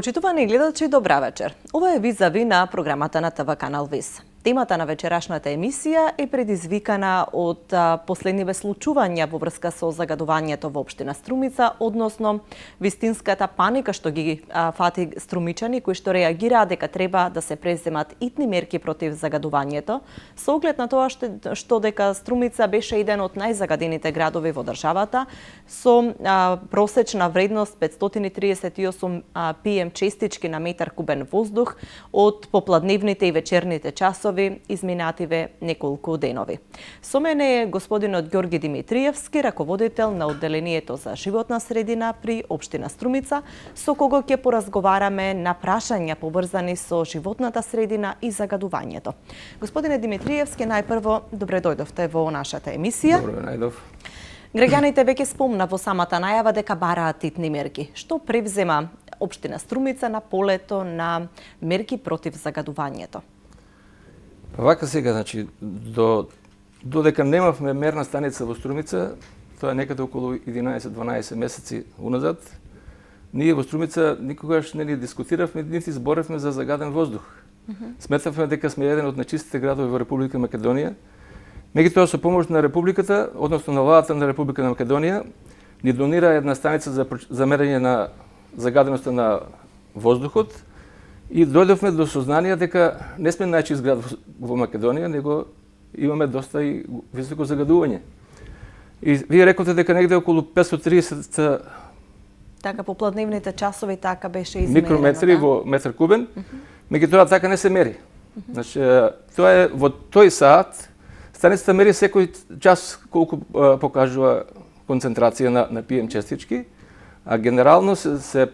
Почитувани гледачи, добра вечер. Ова е визави на програмата на ТВ Канал ВИС. Темата на вечерашната емисија е предизвикана од последниве случувања во врска со загадувањето во општина Струмица, односно вистинската паника што ги фати струмичани кои што реагираат дека треба да се преземат итни мерки против загадувањето, со оглед на тоа што дека Струмица беше еден од најзагадените градови во државата со просечна вредност 538 PM честички на метар кубен воздух од попладневните и вечерните часови изминативе неколку денови. Со мене е господинот Ѓорги Димитриевски, раководител на одделението за животна средина при општина Струмица, со кого ќе поразговараме на прашања поврзани со животната средина и загадувањето. Господине Димитриевски, најпрво добре дојдовте во нашата емисија. Добре, најдов. Граѓаните веќе спомна во самата најава дека бараат итни мерки. Што превзема општина Струмица на полето на мерки против загадувањето? Вака сега, значи, додека немавме мерна станица во Струмица, тоа е некаде околу 11-12 месеци уназад, ние во Струмица никогаш не ни дискутиравме, нити зборевме за загаден воздух. Сметавме дека сме еден од најчистите градови во Република Македонија. Меѓутоа, со помош на Републиката, односно на владата на Република на Македонија, ни донира една станица за мерење на загаденоста на воздухот, и дојдовме до сознание дека не сме најчист град во Македонија, него имаме доста и високо загадување. И вие рековте дека негде околу 530 Така попладневните часови така беше измерено. Микрометри во метар кубен, меѓутоа така не се мери. Значи, тоа е во тој саат, станицата мери секој час колку покажува концентрација на PM честички, а генерално се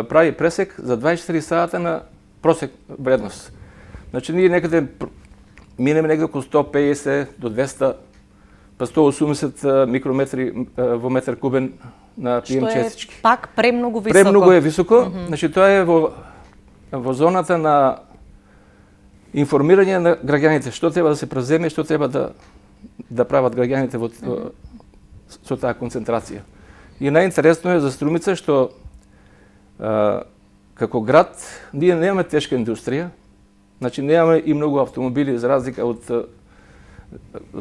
прави пресек за 24 сата на просек вредност. Значи, ние некаде минеме негде околу 150 до 200, па 180 микрометри во метар кубен на PM честички. Што е пак премногу високо. Премногу е високо. Значи, тоа е во зоната на информирање на граѓаните, што треба да се преземе, што треба да прават граѓаните со таа концентрација. И најинтересно е за Струмица што како град ние немаме тешка индустрија, значи немаме и многу автомобили за разлика од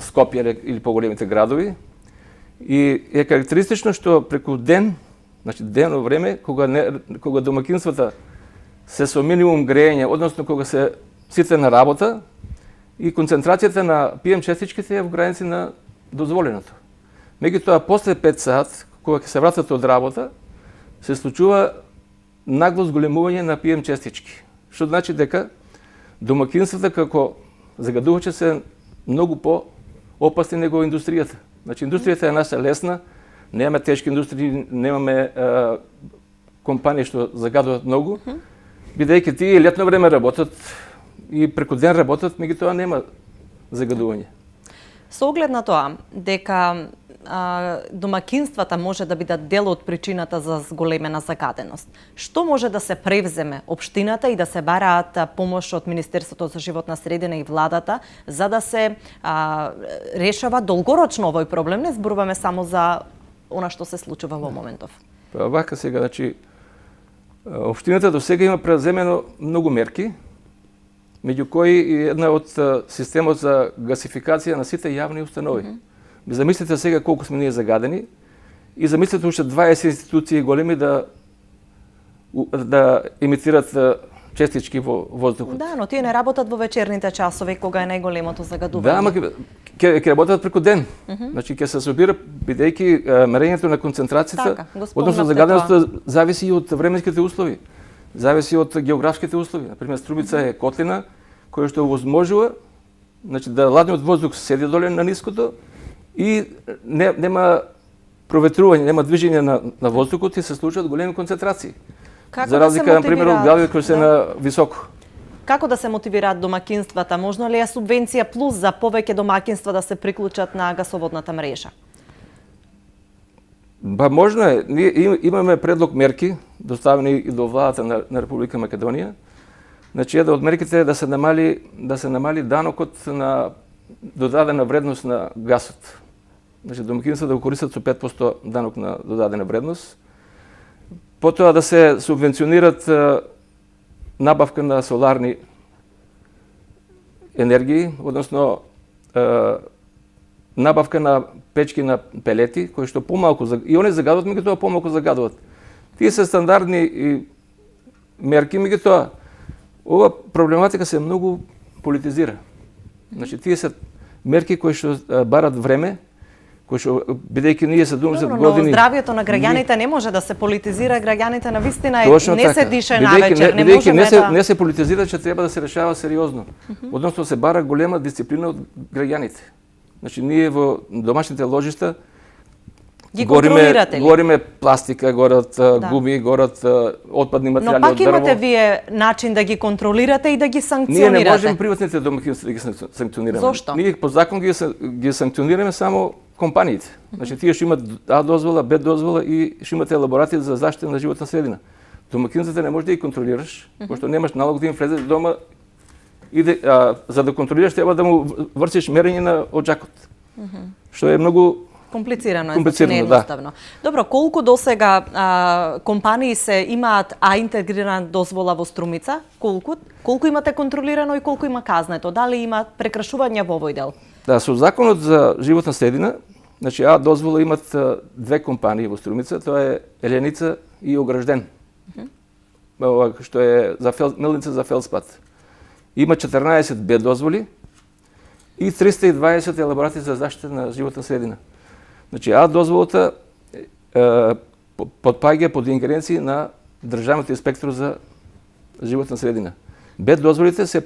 Скопје или поголемите градови. И е карактеристично што преку ден, значи денно време, кога домакинствата се со минимум грејење, односно кога се сите на работа, и концентрацијата на PM честичките е во граници на дозволеното. Меѓутоа, после 5 сат, кога ќе се вратат од работа, се случува нагло зголемување на PM честички. Што значи дека домакинствата како загадувачи се многу по-опасни него индустријата. Значи, индустријата е наша лесна, немаме тешки индустрии, немаме компании што загадуваат многу, бидејќи тие летно време работат и преку ден работат, меѓутоа нема загадување. Со оглед на тоа дека домакинствата може да бидат дел од причината за зголемена загаденост. Што може да се превземе општината и да се бараат помош од Министерството за животна средина и владата за да се решава долгорочно овој проблем? Не зборуваме само за она што се случува во моментов. Вака сега, значи, општината до сега има преземено многу мерки, меѓу кои и една од системот за гасификација на сите јавни установи. Замислете сега колку сме ние загадени и замислете уште 20 институции големи да емитират честички во воздухот. Да, но тие не работат во вечерните часови кога е најголемото загадување. Да, ама ќе работат преку ден. Значи ќе се собира бидејќи мерењето на концентрацијата, односно загаденоста зависи и од временските услови. Зависи од географските услови. Например, Струмица е котлина која што овозможува, значи да ладниот воздух седи доле на ниското и нема проветрување, нема движење на воздухот и се случуваат големи концентрации. За разлика, например, од градови кои се на високо. Како да се мотивираат домакинствата? Можно ли е субвенција плюс за повеќе домакинства да се приклучат на гасоводната мрежа? Ба, можно е. Ние имаме предлог мерки, доставени и до владата на Република Македонија. Значи, една од мерките е да се намали данокот на додадена вредност на гасот. Значи, домакинствата да го користат со 5% данок на додадена вредност. Потоа да се субвенционират набавка на соларни енергии, односно набавка на печки на пелети, кои што помалку и они загадуваат, меѓутоа помалку загадуваат. Тие се стандардни и мерки, меѓутоа ова проблематика се многу политизира. Значи тие се мерки кои што барат време, кои што бидејќи ние 70 Добро, години. но здравјето на граѓаните не може да се политизира, граѓаните на вистина Точно не така. се дише Бидејќи навечер, не бидејќи можеме да... не се политизира, че треба да се решава сериозно. Односно се бара голема дисциплина од граѓаните. Значи ние во домашните ложишта Ги контролирате ли? гориме пластика, горат гуми, горат отпадни Но материјали пак од дрво. имате вие начин да ги контролирате и да ги Ние санкционирате. не можеме приватните домакинства да ги санкционираме. Зошто? Ние по закон ги санкционираме само компаниите. Значи тие што имат А дозвола, Б дозвола и што имате елаборати за заштита на животна средина. Домакинствата не можеш да ги контролираш, пошто немаш налог да им влезеш дома и за да контролираш треба да му вршиш мерење на оджакот. Што е многу Комплицирано е, Комплицирано, не едноставно. Добро, колку досега компании се имаат интегрирана дозвола во Струмица? Колку имате контролирано и колку има казнето? Дали има прекршувања во овој дел? Да, со законот за животна средина, значи А дозвола имат две компании во Струмица, тоа е Еленица и Огражден. Ова што е за мелница за фелспат. Има 14 Б дозволи и 320 елаборати за заштита на животна средина. Значи А дозволата подпаѓа под ингеренции на државниот инспектор за животна средина. Б дозволите се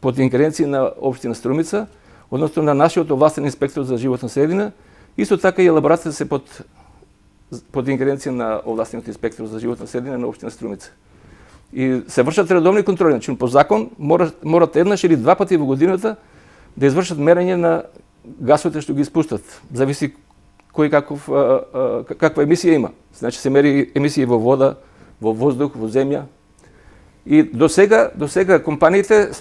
под ингеренции на општина Струмица, односно на нашиот овластен инспектор за животна средина, исто така и елаборациите се под ингеренција на овластениот инспектор за животна средина на општина Струмица. И се вршат редовни контроли, значи по закон морат еднаш или два пати во годината да извршат мерење на гасовите што ги испуштат. Зависи кој каква емисија има. Значи се мери емисии во вода, во воздух, во земја. И до сега компаниите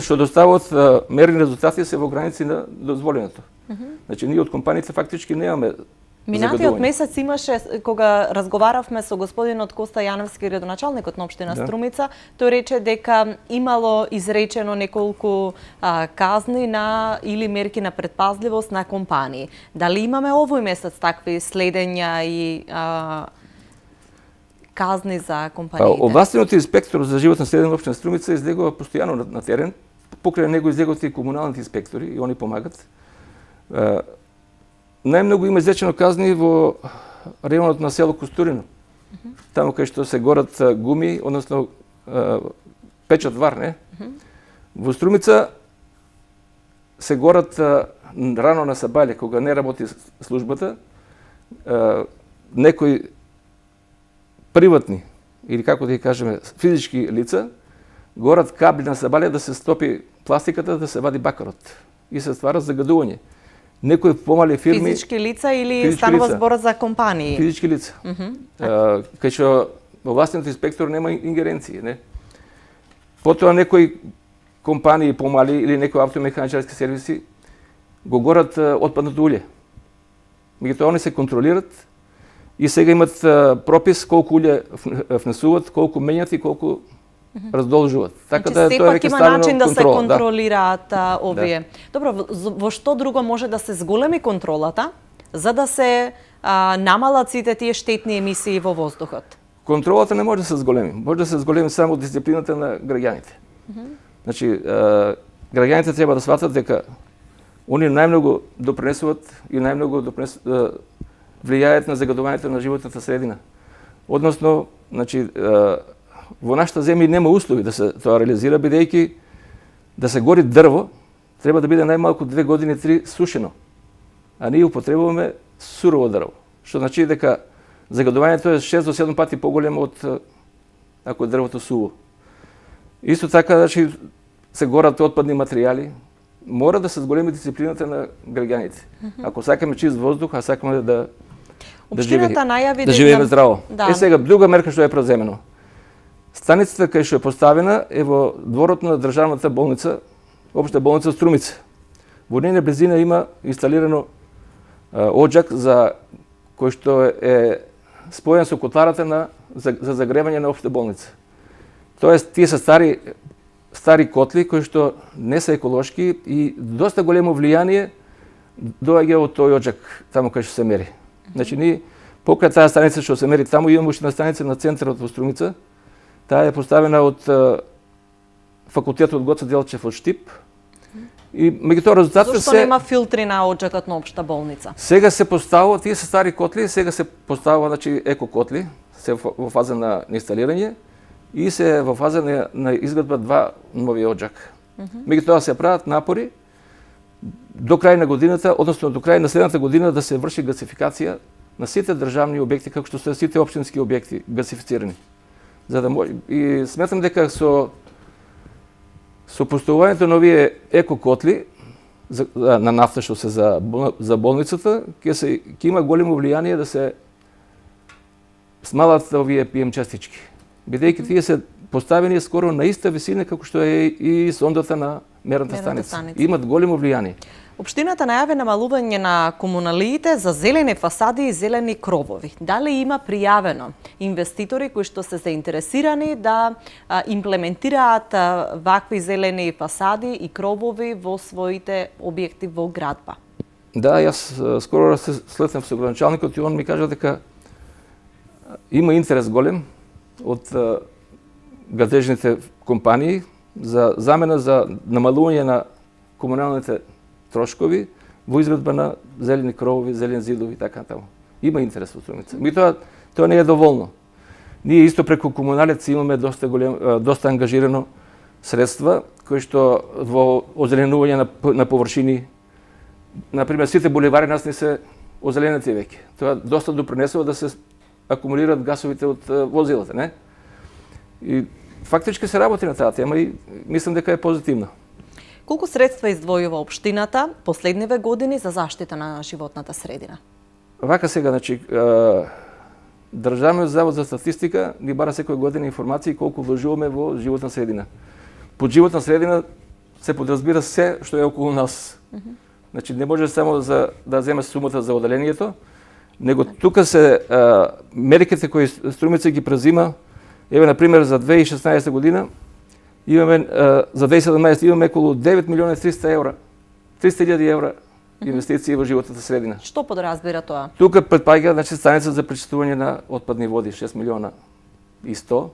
што доставуваат мерни резултати се во граници на дозволеното. Значи ние од компаниите фактички немаме Минатиот месец имаше, кога разговаравме со господинот Коста Јановски, градоначалникот на општина Струмица, тој рече дека имало изречено неколку казни или мерки на предпазливост на компании. Дали имаме овој месец такви следења и казни за компаниите? Овластениот инспектор за животна средина на општина Струмица излегува постојано на терен, покрај него излегуваат и комуналните инспектори и они помагат. Најмногу има изречено казни во районот на село Костурино. Таму кај што се горат гуми, односно печат вар, не? Во Струмица се горат рано на сабаље, кога не работи службата, некои приватни, или како да ги кажеме, физички лица, горат кабли на сабаље да се стопи пластиката, да се вади бакарот. И се ствара загадување. Некои помали фирми... Физички лица или станува збор за компании? Физички лица. Кај што овластениот инспектор нема ингеренции, не? Потоа некои компании помали или некои автомеханичарски сервиси го горат отпадното улје. Меѓутоа они се контролират и сега имат пропис колку улје внесуваат, колку мењат и колку раздолжуваат. Така да тоа е веќе ставено начин да се контролираат овие. Добро, во што друго може да се зголеми контролата за да се намалат сите тие штетни емисии во воздухот? Контролата не може да се зголеми. Може да се зголеми само дисциплината на граѓаните. Значи, граѓаните треба да сватат дека они најмногу допринесуваат и најмногу влијаат на загадувањето на животната средина. Односно, значи, во нашата земја нема услови да се тоа реализира, бидејќи да се гори дрво, треба да биде најмалку 2 години 3 сушено. А ние употребуваме сурово дрво, што значи дека загадувањето е 6 до 7 пати поголемо од ако е дрвото суво. Исто така, значи, се горат отпадни материјали, мора да се зголеми дисциплината на граѓаните. Ако сакаме чист воздух, а сакаме да живееме здраво. Да. Е сега друга мерка што е преземено. Станицата кај што е поставена е во дворот на државната болница, општа болница Струмица. Во нејна близина има инсталирано оџак за кој што е споен со котларата за загревање на општа болница. Тоест, тие се стари котли кои што не се еколошки и доста големо влијание доаѓа од тој оджак таму кај што се мери. Значи, ние покрај таа станица што се мери таму имаме уште на станица на центарот во Струмица. Таа е поставена од факултетот Гоце Делчев од Штип. И меѓутоа резултатите Зошто нема филтри на оджакот на општа болница? Сега се поставува, тие се стари котли, сега се поставува, значи, еко котли, се во фаза на инсталирање и се во фаза на изградба два нови оджак. Меѓутоа се прават напори до крај на годината, односно до крај на следната година да се врши гасификација на сите државни објекти, како што се сите општински објекти гасифицирани. За да може, и сметам дека со поставувањето на овие еко котли на нафта што се за болницата, ќе има големо влијание да се смалат овие PM частички. Бидејќи тие се поставени скоро на иста висина како што е и сондата на мерната станица. Имат големо влијание. Општината најави намалување на комуналиите за зелени фасади и зелени кровови. Дали има пријавено инвеститори кои што се заинтересирани да имплементираат вакви зелени фасади и кровови во своите објекти во градба? Да, јас скоро се слетнав со градоначалникот и он ми кажа дека има интерес голем од градежните компании за замена за намалување на комуналните трошкови во изградба на зелени кровови, зелени зидови и така натаму. Има интерес во Струмица. Тоа не е доволно. Ние исто преку комуналец имаме доста ангажирано средства кои што во озеленување на површини, например, сите булевари нас не се озеленети веќе. Тоа доста допринесува да се акумулираат гасовите од возилата, не? И фактички се работи на таа тема и мислам дека е позитивна. Колку средства издвојува општината последниве години за заштита на животната средина? Вака сега, значи, Државниот завод за статистика ни бара секоја година информации колку вложуваме во животна средина. Под животна средина се подразбира се што е околу нас. Значи, не може само да земе сумата за оделението, него тука се мерките кои Струмица ги презима. Еве, например, за 2016 година имаме, за 2017 имаме околу 9 милиони 300 евра, 300.000 евра инвестиции во животната средина. Што подразбира тоа? Тука предпаѓа, значи, станица за пречистување на отпадни води, 6 милиона и 100.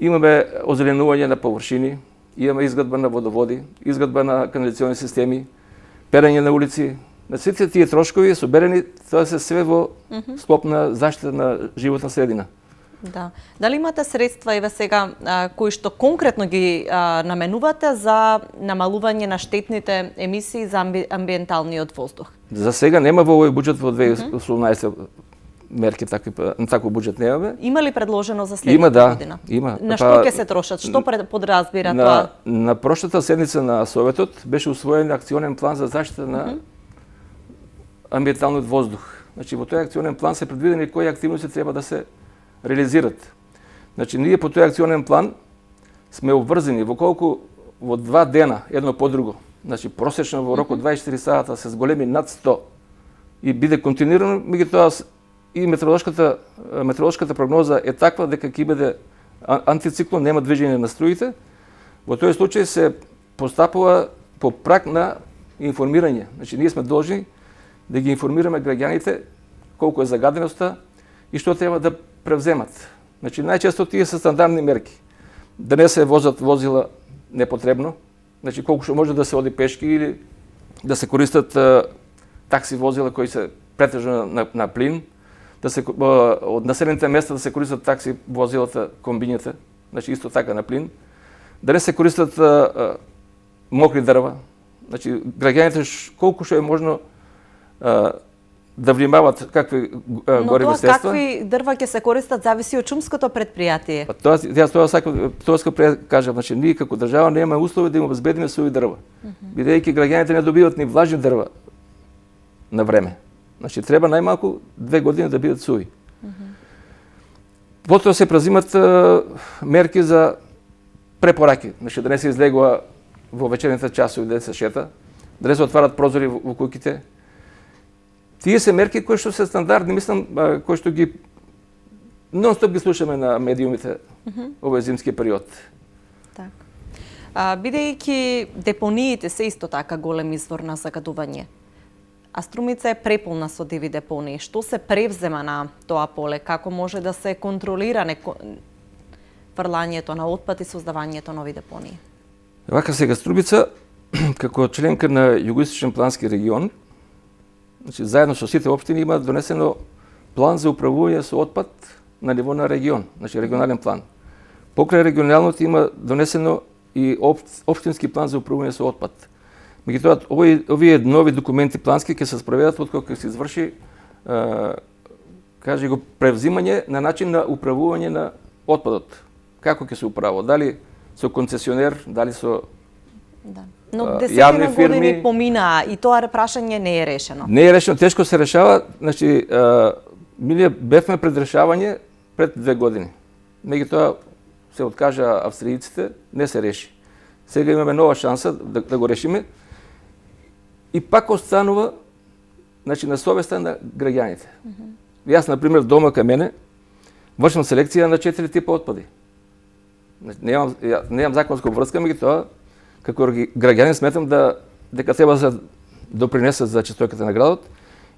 Имаме озеленување на површини, имаме изградба на водоводи, изградба на канализационни системи, перење на улици. На сите тие трошкови соберени, тоа се све во склоп на заштита на животна средина. Да. Дали имате средства еве сега кои што конкретно ги наменувате за намалување на штетните емисии за амбиенталниот воздух? За сега нема во овој буџет во 2018 мерки, таков буџет немаме. Има ли предложено за следната година? Има. На што ќе се трошат? Што подразбира тоа? На прошлата седница на Советот беше усвоен акционен план за заштита на амбиенталниот воздух. Значи, во тој акционен план се предвидени кои активности треба да се реализират. Значи, ние по тој акционен план сме обврзани во колку во 2 дена едно по друго. Значи, просечно во рок од 24 сата се зголеми над 100 и биде континуирано, меѓутоа и метеоролошката прогноза е таква дека ќе биде антициклон, нема движење на струите. Во тој случај се постапува по прак на информирање. Значи, ние сме должни да ги информираме граѓаните колку е загаденоста и што треба да превземат. Значи, најчесто тие се стандардни мерки. Да не се возат возила непотребно, значи колку што може да се оди пешки или да се користат такси возила кои се претежно на плин, да се од населените места да се користат такси возилата, комбињата, значи исто така на плин, да не се користат мокри дрва. Значи, граѓаните колку што е можно да внимават какви гориви средства. Но тоа какви дрва ќе се користат зависи од шумското предпријатие. Тоа сакам кажам, значи ние како држава немаме услови да им обезбедиме суви дрва. Бидејќи граѓаните не добиваат ни влажни дрва на време. Значи треба најмалку 2 години да бидат суви. Потоа се презимат мерки за препораки, значи да не се излегува во вечерните часови да се шета, да не се отварат прозори во куќите. Тие се мерки кои што се стандардни, мислам, кои што ги нон-стоп ги слушаме на медиумите овој зимски период. Так. Бидејќи депониите се исто така голем извор на загадување, а Струмица е преполна со диви депонии, што се превзема на тоа поле? Како може да се контролира фрлањето на отпад и создавањето нови депонии? Вака сега Струмица, како членка на Југоисточен плански регион, значи, заедно со сите општини има донесено план за управување со отпад на ниво на регион, значи регионален план. Покрај регионалното има донесено и општински план за управување со отпад. Меѓутоа, овие нови документи плански ќе се спроведат откако ќе се изврши кажи го превзимање на начин на управување на отпадот. Како ќе се управува? Дали со концесионер, дали со Но јавни десетина фирми години поминаа и тоа прашање не е решено. Не е решено, тешко се решава. Значи, ние бевме пред решавање пред 2 години. Меѓутоа се откажа австријците, не се реши. Сега имаме нова шанса да го решиме. И пак останува значи, на совеста на граѓаните. Јас, например, дома кај мене вршам селекција на 4 типа отпади. Немам законска врска, меѓутоа како граѓанин сметам дека треба да допринесат за чистотата на градот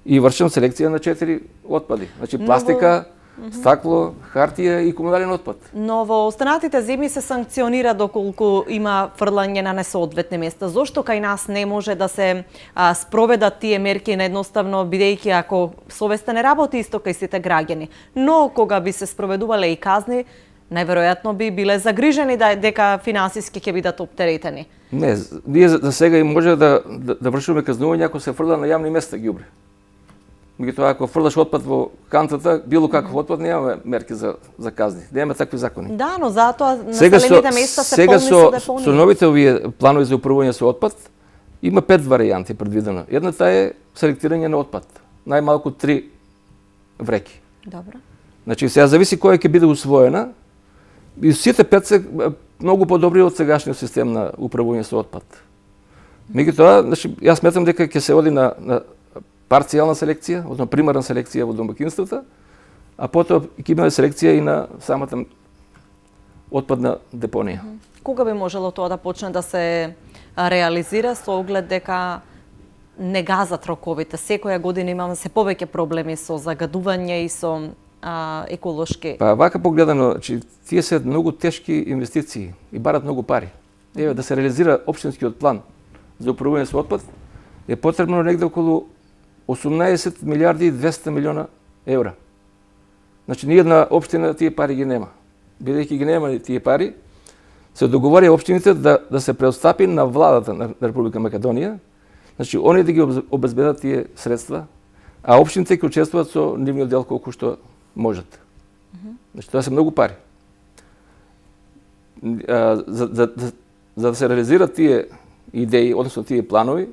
и вршам селекција на 4 отпади. Значи пластика, стакло, хартија и комунален отпад. Но во останатите земи се санкционира доколку има фрлање на несоодветни места. Зошто кај нас не може да се спроведат тие мерки едноставно, бидејќи ако совеста не работи исто кај сите граѓани, но кога би се спроведувале и казни, најверојатно би биле загрижени дека финансиски ќе бидат оптеретени. Не, ние за сега и може да вршиме казнување ако се фрла на јавни места ѓубре. Меѓутоа, ако фрлаш отпад во кантата, било каков отпад, немаме мерки за казни. Немаме такви закони. Да, но затоа населените места се полни со депонии. Со новите овие планови за управување со отпад, има 5 варијанти предвидено. Едната е селектирање на отпад. Најмалку 3 вреки. Добро. Значи, сега зависи која ќе биде усвоена. И сите 5 се многу подобри од сегашниот систем на управување со отпад. Меѓутоа, значи, јас сметам дека ќе се оди на парцијална селекција, односно примарна селекција во домакинствата, а потоа ќе има селекција и на самата отпадна депонија. Кога би можело тоа да почне да се реализира со оглед дека не газат роковите? Секоја година имаме се повеќе проблеми со загадување и со еколошки. Па вака погледано, значи, тие се многу тешки инвестиции и барат многу пари. Еве да се реализира општинскиот план за управување со отпад е потребно негде околу 18 милиарди и 200 милиона евра. Значи, ниједна општина тие пари ги нема. Бидејќи ги нема тие пари, се договори општините да се преотстапи на владата на Република Македонија, значи, они да ги обезбедат тие средства, а општините ќе учествуваат со нивниот дел колку што можат. Значи, тоа се многу пари. За да се реализират тие идеи, односно тие планови,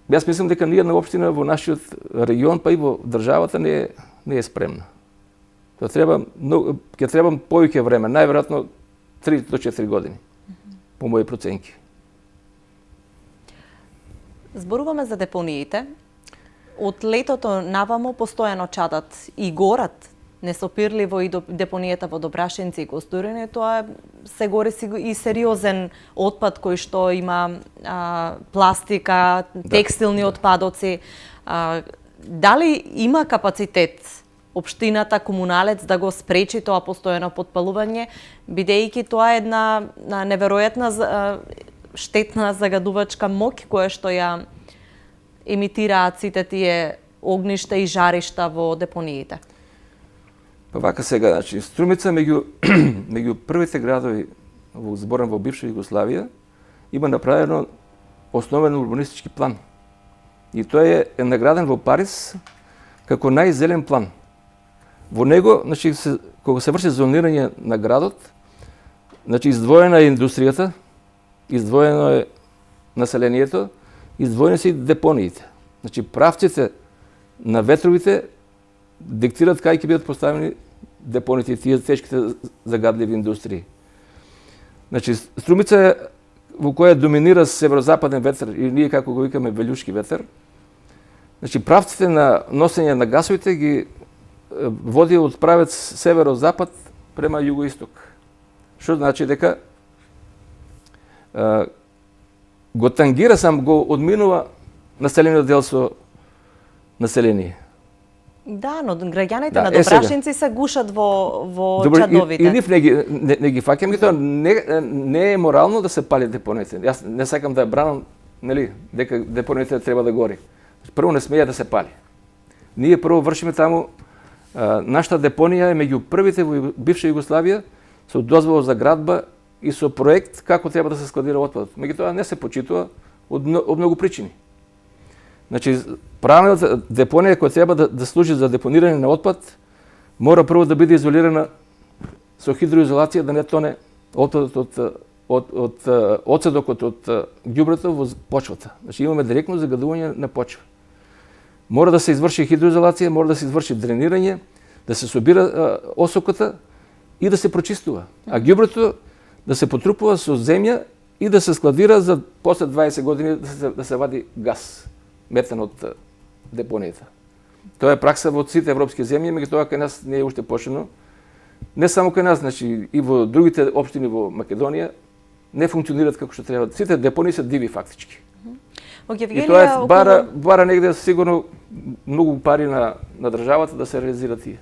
јас мислам дека ниједна општина во нашиот регион, па и во државата не е спремна. Тоа ќе треба повеќе време, најверојатно 3 до 4 години, по мои проценки. Зборуваме за депониите. Од летото навамо постојано чадат и горат несопирливо и депонијата во Добрашинци и Гостурине. Тоа се гори и сериозен отпад кој што има пластика, текстилни отпадоци. Дали има капацитет општината, комуналец да го спречи тоа постојано потпалување, бидејќи тоа е една неверојатна штетна загадувачка моќ која што ја емитираат сите тие огништа и жаришта во депониите? Па вака сега, значи, Струмица меѓу првите градови зборен во бивша Југославија има направено основен урбанистички план. И тој е награден во Париз како најзелен план. Во него, значи, кога се врши зонирање на градот, значи, издвоена е индустријата, издвоено е населението, издвоени се и депониите. Значи, правците на ветровите диктират кај ќе бидат поставени депониите и тие тешките загадливи индустрии. Значи, Струмица е во која доминира северозападен ветер, и ние како го викаме Велјушки ветер. Значи, правците на носење на гасовите ги води од правец северо-запад према југо-исток. Што значи дека го тангира сам, го одминува населениот дел со население. Да, но граѓаните Да, на сега. Добрашинци се гушат во Добро, чадовите. и нив не ги фаќам, и тоа не е морално да се пали депониите. Јас не сакам да бранам, нели, дека депониите треба да гори. Прво не смеја да се пали. Ние прво вршиме таму, нашата депонија е меѓу првите во бивша Југославија со дозвола за градба и со проект како треба да се складира отпадот. Меѓутоа не се почитува од многу причини. Значи, правилната депонија која треба да служи за депонирање на отпад, мора прво да биде изолирана со хидроизолација, да не тоне отпадот од оцедокот од ѓубрето во почвата. Значи, имаме директно загадување на почва. Мора да се изврши хидроизолација, мора да се изврши дренирање, да се собира осоката и да се прочистува. А ѓубрето да се потрупува со земја и да се складира за после 20 години да се вади газ, метан од депонијата. Тоа е пракса во сите европски земји, меѓутоа кај нас не е уште почнено. Не само кај нас, значи и во другите општини во Македонија не функционираат како што треба. Сите депонии се диви фактички. Во И Гевгелија тоа е бара негде сигурно многу пари на државата да се реализира тие.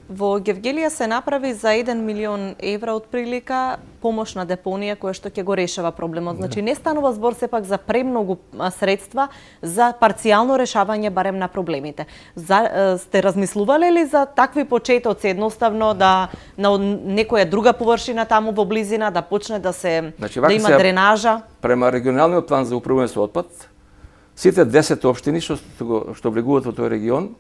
Во Гевгелија се направи за 1 милион евра од прилика помошна депонија која што ќе го решава проблемот. Значи не станува збор сепак за премногу средства за парцијално решавање барем на проблемите. Сте размислувале ли за такви почетоци, едноставно да на некоја друга површина таму во близина да почне да се Значи, да има дренажа? Према регионалниот план за управување со отпад, сите 10 општини што влегуваат во тој регион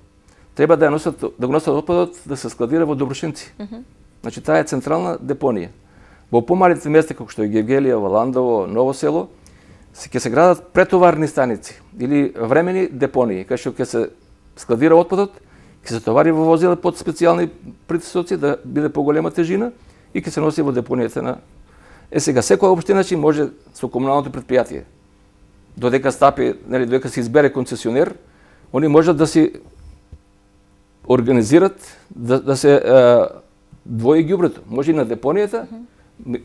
треба да го носат отпадот да се складира во Добрушинци. Значи таа е централна депонија. Во помалите места како што е Гевгелија, Валандово, Ново село, ќе се градат претоварни станици или времени депонии, кај што ќе се складира отпадот, ќе се товари во возила под специјални притисоци да биде поголема тежина и ќе се носи во депонијата на. Сега секоја општина ќе може со комуналното предпријатие додека стапи, нели, додека се избере концесионер, они можат да си организират да се двои ѓубрето. Може и на депонијата,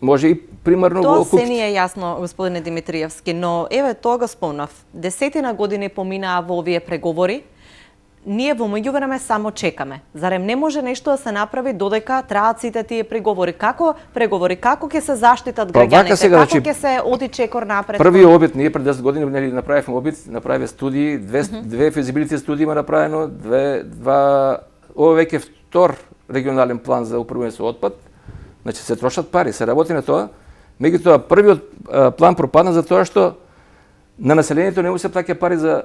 може и примерно во Тоа се купчето. ни е јасно, господине Димитриевски, но еве тоа го спомнав. 10 години поминаа во овие преговори. Ние во меѓувреме само чекаме. Зарем не може нешто да се направи додека траат сите тие преговори? Како ќе се заштитат Па, вака граѓаните? сега, Како значи, ќе се оди чекор напред? Првиот обид, ние пред 10 години нели направивме обид, направивме студии, две физибилити студии има направено, ова веќе втор регионален план за управување со отпад. Значи се трошат пари, се работи на тоа. Меѓутоа првиот план пропадна за тоа што на населението не му се плаќа пари за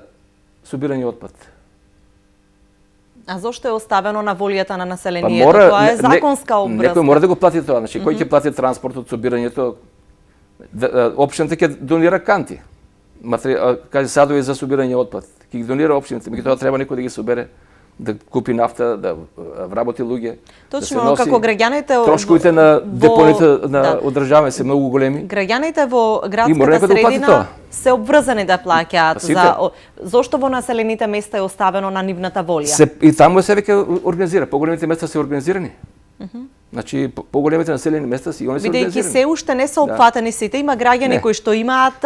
собирање отпад. А зошто е оставено на волјата на Па населението? Тоа е законска обврска. Некој мора да го плати тоа. Значи, кој ќе плати транспортот, собирањето? Општината ќе донира канти. Каже садови за собирање отпад. Ќе ги донира општината, меѓутоа треба некој да ги собере, да купи нафта, да вработи луѓе. Точно, да се носи. како граѓаните Трошковите на депоните на одржавање се многу големи. Граѓаните во И мора градската некој да плати средина тоа. се обврзани да плаќаат Сите. зошто во населените места е оставено на нивната волја. И таму се веќе организира. Поголемите места се организирани. Значи поголемите населени места си они се Бидејќи организирани. се уште не се опфатени сите, има граѓани Не. кои што имаат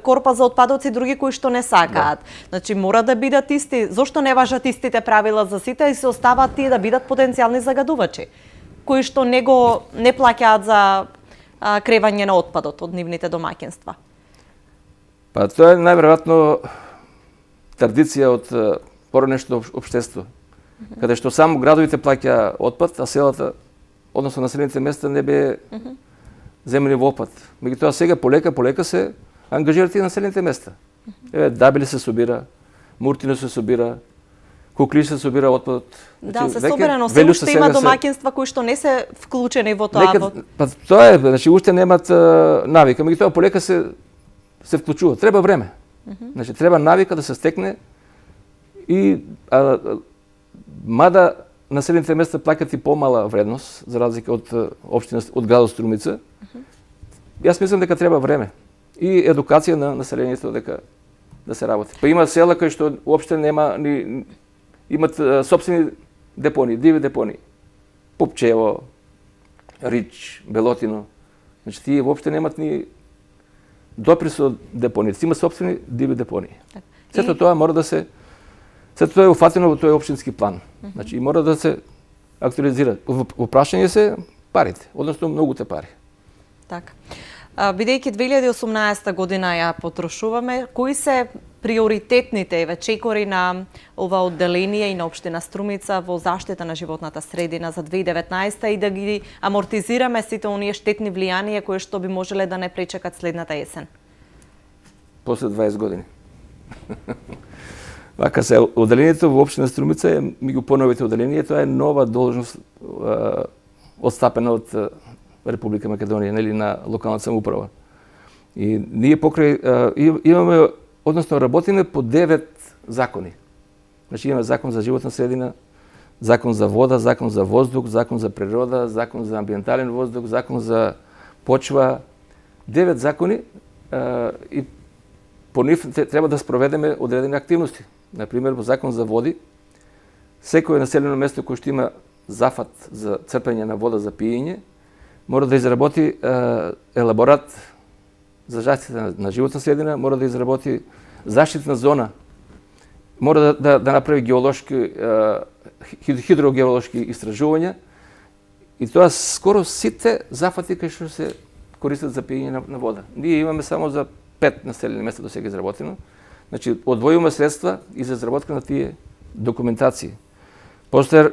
корпа за отпадоци, други кои што не сакаат. Значи мора да бидат исти. Зошто не важат истите правила за сите и се оставаат тие да бидат потенцијални загадувачи, кои што не плаќаат за кревање на отпадот од нивните домаќинства? Па тоа е најверојатно традиција од поранешното општество, каде што само градовите плаќа отпад, а селата, односно населените места не бе земени во отпад. Меѓутоа сега полека се ангажираат и населените места. Еве Дабили се собира, Муртино се собира, Куклиш се собира отпадот. Да, се веќе соберено, се Велјушта уште сега има домаќинства кои што не се вклучени во тоа. Па тоа е, значи уште немаат навика, меѓутоа полека се вклучува. Треба време. Значи треба навика да се стекне и мада населените места плаќаат и помала вредност за разлика од општина од градот Струмица. Јас мислам дека треба време и едукација на населението дека да се работи. Па има села кои што уопште нема имат сопствени депонии, диви депонии. Попчево, Рич, Белотино. Значи тие воопште немат ни допир со депониите. Има собствени диви депонии. Сето тоа мора да се сето тоа е уфатено во тој општински план. Значи и мора да се актуализира. Во прашање се парите, односно многуте пари. Така. Бидејќи 2018 година ја потрошуваме, кои се приоритетните чекори на ова одделение и на општина Струмица во заштита на животната средина за 2019 и да ги амортизираме сите оние штетни влијанија кои што би можеле да не пречекат следната есен? После 20 години. Вака се, одделението во општина Струмица е меѓу поновите одделенија, тоа е нова должност отстапена од Република Македонија, нели, на локалната самоуправа. И ние покрај имаме, односно работиме по 9 закони. Значи имаме закон за животна средина, закон за вода, закон за воздух, закон за природа, закон за амбиентален воздух, закон за почва, 9 закони и по нив треба да спроведеме одредени активности. Например, во закон за води, секое населено место кое што има зафат за црпење на вода за пиење, мора да изработи елаборат за заштита на животна средина, мора да изработи заштитна зона, мора да направи геолошки, хидрогеолошки истражувања и тоа скоро сите зафати кои што се користат за пиење на вода. Ние имаме само за 5 населени места до сега изработено. Значи, одвојуваме средства и за изработка на тие документации. После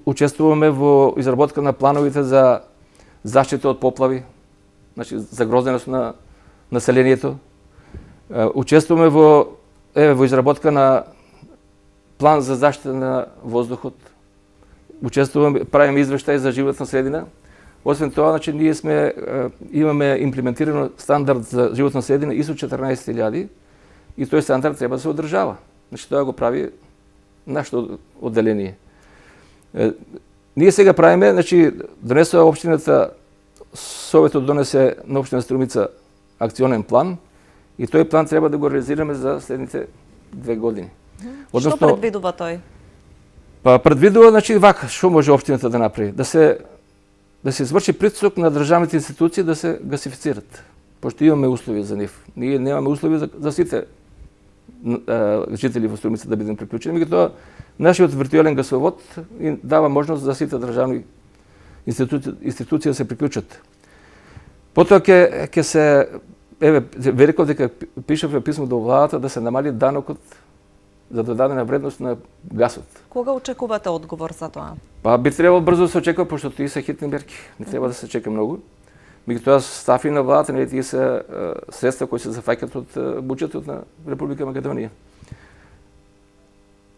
учествуваме во изработка на плановите за заштита од поплави, значи загрозеност на населението. Учествуваме во изработка на план за заштита на воздухот. Учествуваме, правиме извештаи за животна средина. Освен тоа, значи, ние имаме имплементирано стандард за животна средина ISO 14000 и тој стандард треба да се одржава. Значи, тоа го прави нашето одделение. Ние сега правиме, значи, донесува општината, Советот донесе на општина Струмица акционен план и тој план треба да го реализираме за следните 2 години. Што предвидува тој? Па предвидува, значи, вака, што може општината да направи? Да се изврши притисок на државните институции да се гасифицират, пошто имаме услови за нив. Ние немаме услови за сите жители во Струмица да бидеме приклучени, меѓутоа нашиот виртуелен гасовод им дава можност за сите државни институции да се приклучат. Потоа ќе се, вереков дека пишавме писмо до владата да се намали данокот за додадена вредност на гасот. Кога очекувате одговор за тоа? Па би требало брзо да се очекува, пошто тие се хитни мерки. Не треба да се чека многу. Меѓутоа стафи на владата, нели, тие се средства кои се зафаќаат од буџетот на Република Македонија.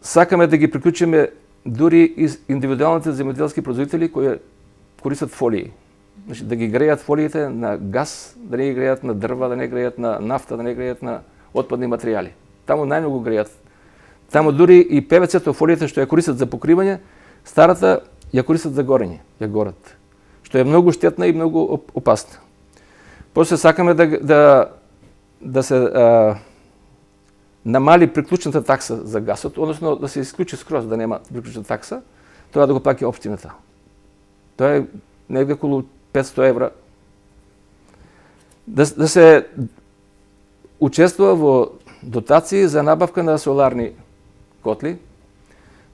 Сакаме да ги приклучиме дури и индивидуалните земјоделски производители кои користат фолии. Значи, да ги грејат фолиите на газ, да не ги грејат на дрва, да не грејат на нафта, да не грејат на отпадни материјали. Таму најмногу грејат. Таму дури и ПВЦ-то, фолиите што ја користат за покривање, старата ја користат за горење, ја горат. Што е многу штетна и многу опасна. После сакаме да се намали приклучната такса за гасот, односно да се исклучи скроз да нема приклучна такса, тоа да го плаќа општината. Тоа е негде околу 500 евра. Да се учествува во дотации за набавка на соларни котли,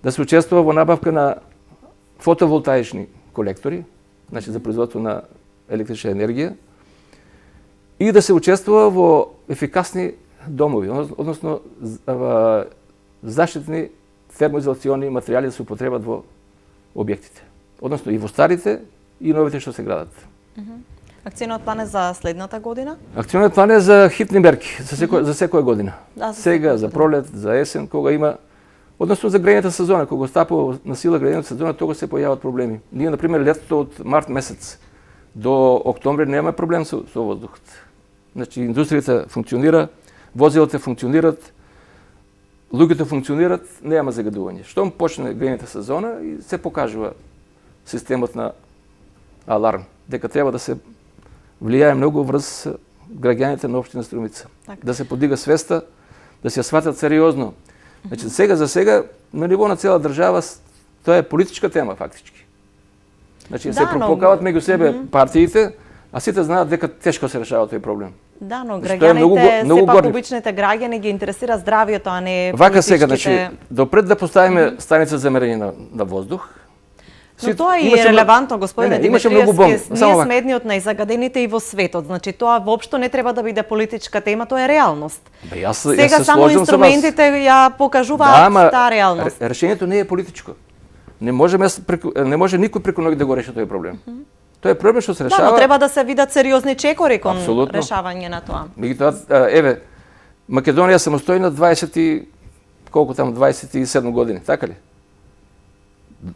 да се учествува во набавка на фотоволтаични колектори, значи за производство на електрична енергија, и да се учествува во ефикасни домови, односно заштитни термоизолациони материјали да се употребат во објектите. Односно и во старите и новите што се градат. Акциониот план е за следната година? Акциониот план е за хитни мерки, за секоја година. Да, сега, за пролет, за есен, кога има, односно за грејната сезона, кога стапува на сила грејната сезона, тога се појават проблеми. Ние, например, летото од март месец до октомври нема проблем со воздухот. Значи, индустријата функционира, возилата функционират, луѓето функционират, нема загадување. Штом почне грејната сезона и се покажува системот на аларм, дека треба да се влијае многу врз граѓаните на општина Струмица. Так. Да се подига свеста, да се ја сватат сериозно. Значи, сега за сега, на ниво на цела држава, Тоа е политичка тема фактички. Значи се Да, но- пропокават меѓу себе партиите, а сите знаат дека тешко се решава тој проблем. Да, но Значи, тоа е многу граѓаните, многу сепак горив. обичните граѓани ги интересира здравието, а не Вака сега, политичките... значи, допред да поставиме станица за мерење на воздух. Но тоа е и имаше релевантно, Не, господине не, имаше многу Димитриевски. Само Ние вака. сме едни од најзагадените и во светот. Значи, тоа воопшто не треба да биде политичка тема, тоа е реалност. Бе, јас Сега се само сложам со вас. инструментите ја покажуваат таа реалност. Решението не е политичко. Не не може никој преку ноги да го реши тој проблем. Тој е проблем што се Да, решава. но треба да се видат сериозни чекори кон Апсолутно. решавање на тоа. Меѓутоа, еве, Македонија самостојна 27 години, така ли?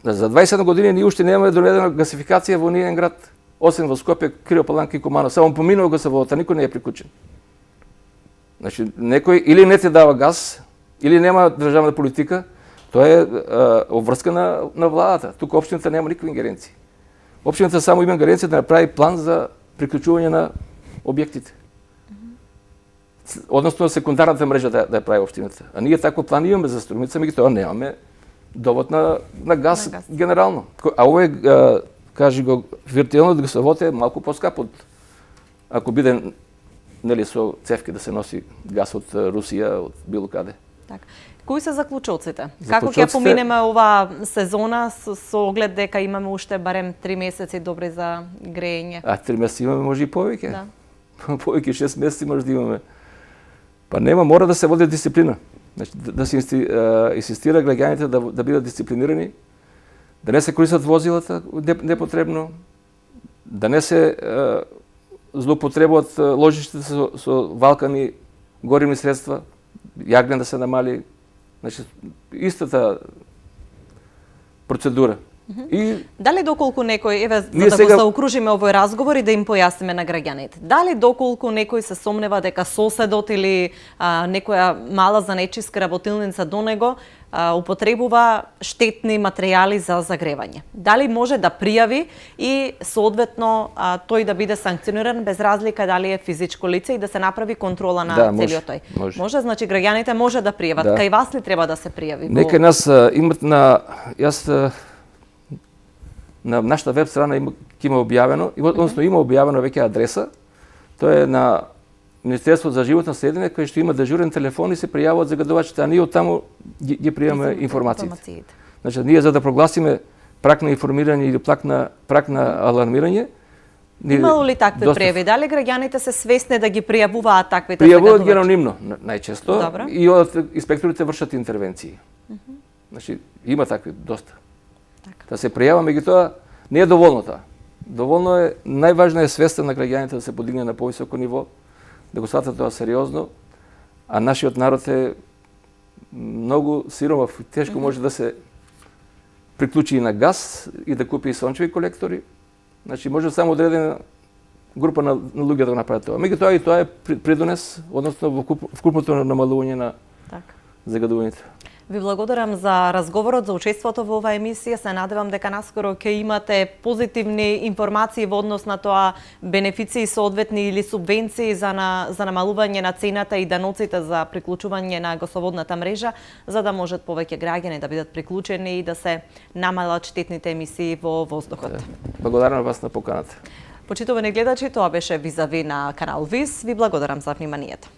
За 27 години ние уште немаме доведена гасификација во нијен град, освен во Скопје, Киро Паланка и Кумано. Само поминува гасоводот, никој не е приклучен. Значи, некој или не ти дава газ, или нема државна политика, тоа е обврска на владата. Тука општината нема никакви ингеренции. Општината само има ингеренција да направи план за приклучување на објектите. Односно секундарната мрежа да ја прави општината. А ние таков план имаме за Струмица, меѓутоа немаме довод на газ генерално. А овој, кажи го, виртуелниот гасовод е малку поскап од ако биде нели со цевки да се носи газ од Русија, од било каде. Така. Кои се заклучоците? Како ќе Заклучоците- поминеме оваа сезона со оглед дека имаме уште барем 3 месеци добри за грејење? А 3 месеци имаме, може и повеќе. Да. Повеќе 6 месеци може да имаме. Па нема, мора да се води дисциплина. Значи, да се инсистира граѓаните да бидат дисциплинирани, да не се користат возилата непотребно, да не се злоупотребуваат ложиштата со валкани горивни средства, јагнен да се намали. Значи, истата процедура. И Дали доколку некој, еве, Ние за да сега- го заокружиме овој разговор и да им појасниме на граѓаните. Дали доколку некој се сомнева дека соседот или некоја мала занечиска работилница до него употребува штетни материјали за загревање? Дали може да пријави и соодветно тој да биде санкциониран без разлика дали е физичко лице и да се направи контрола на Да, може, целиот тој? може. Значи граѓаните може да пријават. Да. Кај вас ли треба да се пријави? Нека нас имат на нашата веб страна има објавено, односно има објавено веќе адреса. Тоа е на Министерството за животно следење, кај што има дежурен телефон и се пријавуваат загадувачите, а ние оттаму ги приемаме информациите. Значи, ние за да прогласиме прак на информирање или прак на алармирање, Имало ли такви доста пријави? Дали граѓаните се свесни да ги пријавуваат таквите пријавуваат ги загадувачи? анонимно најчесто Добро. и инспекторите вршат интервенции. Значи, има такви доста. Така. Да се пријава, меѓутоа не е доволно тоа. Доволно е, најважна е свеста на граѓаните да се подигне на повисоко ниво, да го сватат тоа сериозно, а нашиот народ е многу сиромав и тешко може да се приклучи и на газ и да купи и сончеви колектори. Значи може само одредена група на луѓе да го направат тоа. Меѓутоа и тоа е придонес, односно во вкупното намалување на Така. загадувањето. Ви благодарам за разговорот, за учеството во оваа емисија. Се надевам дека наскоро ќе имате позитивни информации во однос на тоа, бенефиции соодветни или субвенции за намалување на цената и даноците за приклучување на гасоводната мрежа, за да можат повеќе граѓани да бидат приклучени и да се намалат штетните емисии во воздухот. Благодарам вас на поканата. Почитувани гледачи, тоа беше Визави на канал ВИС. Ви благодарам за вниманието.